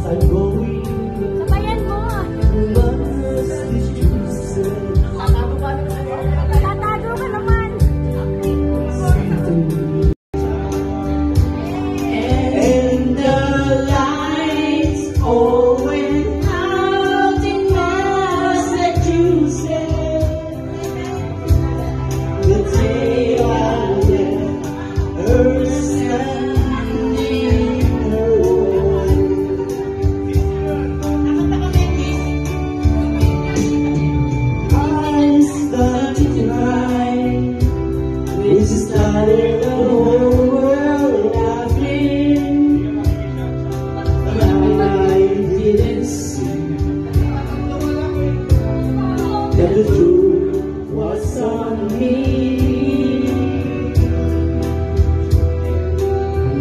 Sabayan mo. Tatago ka naman. And the lights all went out in Massachusetts. The day I left her standing alone. I started to cry. This started the whole world laughing. But I didn't see that the truth was on me.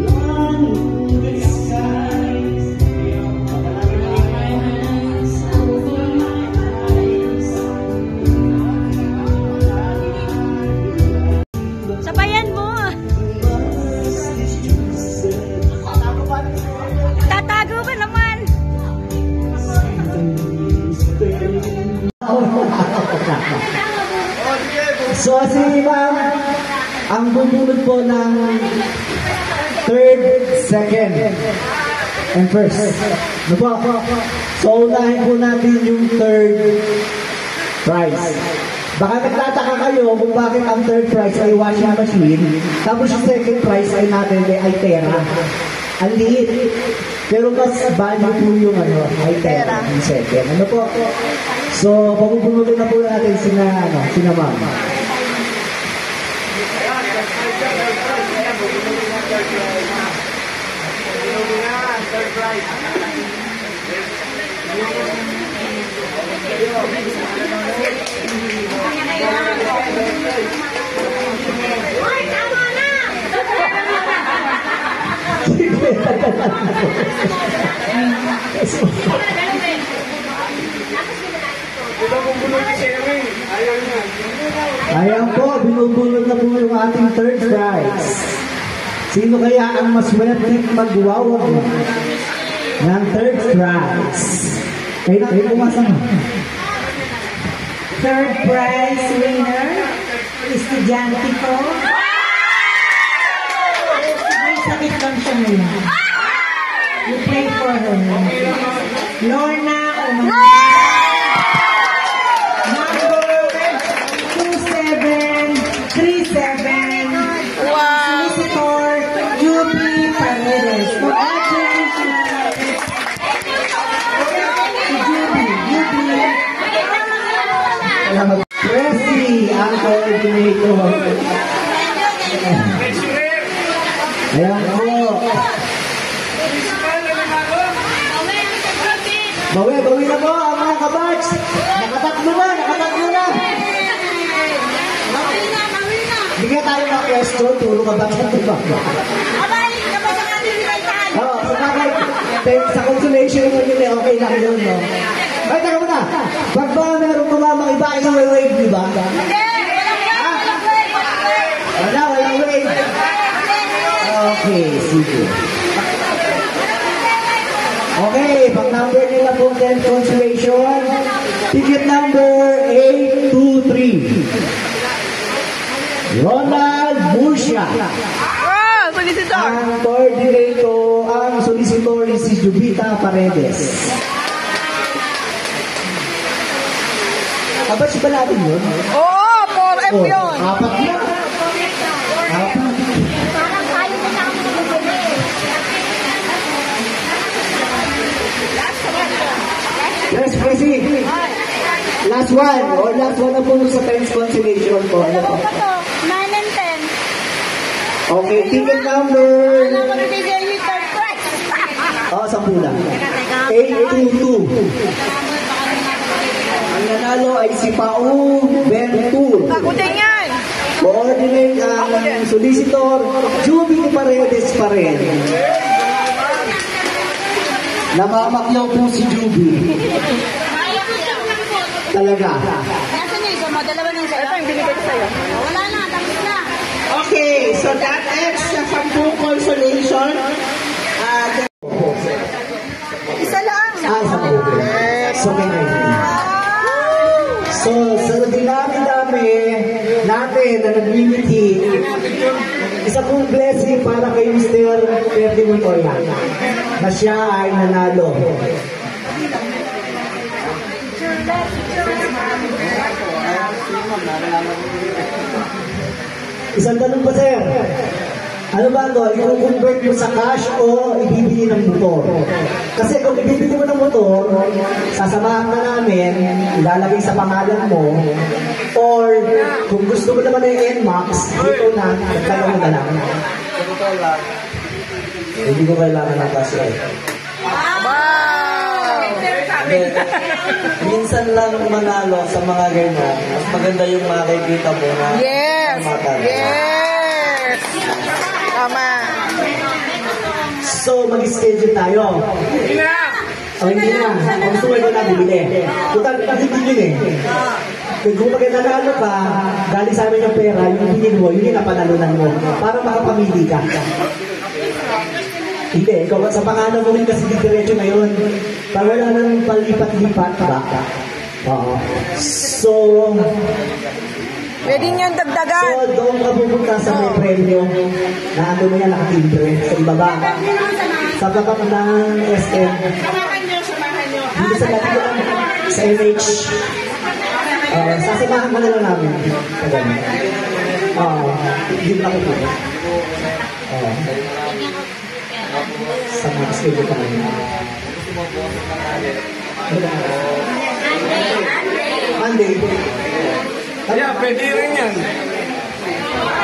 Along the skies, my hands over my eyes. Sabayan mo. Tatago ka naman. So si ma'am, ang bubunod po ng third, second, and first. Ano po? So unahin po natin yung third prize. Baka nagtataka kayo kung bakit ang third prize ay washing machine, tapos yung second prize ay natin ay pera. Ang liit. Pero mas value po yung ay pera yung second. Ano po? So, pabubunutin na po natin sina ma'am. Ay, tama na! Ayan po, binubulot na po yung ating third prize. Sino kaya ang mas werteng magwawag ng third prize? Kayo pumasa mo. Third prize winner, estudyante ko. May sakit lang siya ngayon. You pray for her. Lorna number 2737. Wow. Solicitor, Juby Paredes. Congratulations. Presi, ang coordinator. Ayan po. Bawi na po ang mga kabats. Nakatakbo na. Bigyan tayo ng question, turo ka ba sa tuba? Oo, sa consolation mo yun okay lang yun, no? Ay, taka mo na. Pag ba meron kumamang iba, isang wave, di ba? Walang wave. Okay, sige. Okay, pag number nila po 10 consolation, ticket number 823. Ronald Murcia. Solicitor. Ang coordinator, ang solicitor si Jubita Paredes. Apat ba natin yun? Oo, 4M yun. Apat na. Parang tayo na lang Yes, Presi. Last one. Last one na po sa 10 consolation po. Ano po? 9 and 10. Okay, ticket number. Alam ko na bigay yung third prize. Sa pula. 822. Ang nanalo ay si Pau Ventur. Kakutin yan. Coordinate ang solicitor, Juby Paredes pa rin. Namamaklaw po si Juby. Talaga. Nasaan yung isa mo? Dalawa ng sa'yo? Ito yung binigay ko sa'yo. Wala na, tapos na. Okay, so that ends sa 10 consolation. Isa So, may So, sa dinami-dami natin na nag-limiti, isa pong blessing para kay Mr. Ferdy Montoya na siya ay nanalo. Isang tanong pa, sir. Ano ba ito? I-convert mo sa cash o ibibili ng motor? Kasi kung ibibili mo ng motor, sasamahan ka namin, ilalagay sa pangalan mo, or kung gusto mo naman ng NMAX, dito na, nagkala mo na lang. Hindi ko kailangan ng cash eh. Minsan lang manalo sa mga ganyan. Mas maganda yung makikita mo na Yes! Yes! Tama. So, mag-schedule tayo. O hindi na. Kung gusto mo ito na bumili. Total, pag-ibigin eh. Kung magandang ka, galing sa amin yung pera, yung bilhin mo, yun yung napanalunan mo. Para makapamili ka. Hindi, ikaw sa pangalan mo rin kasi diretso ngayon. Para wala nang palipat-lipat ba? Oo. So, Pwede niyong dagdagan. so doon ka pupunta sa may premyo na ano mo yan nakatimbre sa ibaba. Sa baba ng SM. Dito sa dati lang, sa MH. Sasamahan ka na lang namin. Hindi mo na ko po. Sa mga schedule ka namin. Monday. Yeah, pwede rin yan.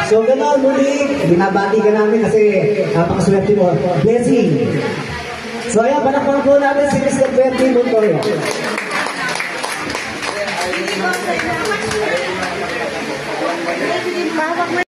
So gano'n muli, binabati ka namin kasi napakaswerte mo. Blessing. So ayan, panakpan po natin si Mr. Ferdy Montoya. Bawak mo.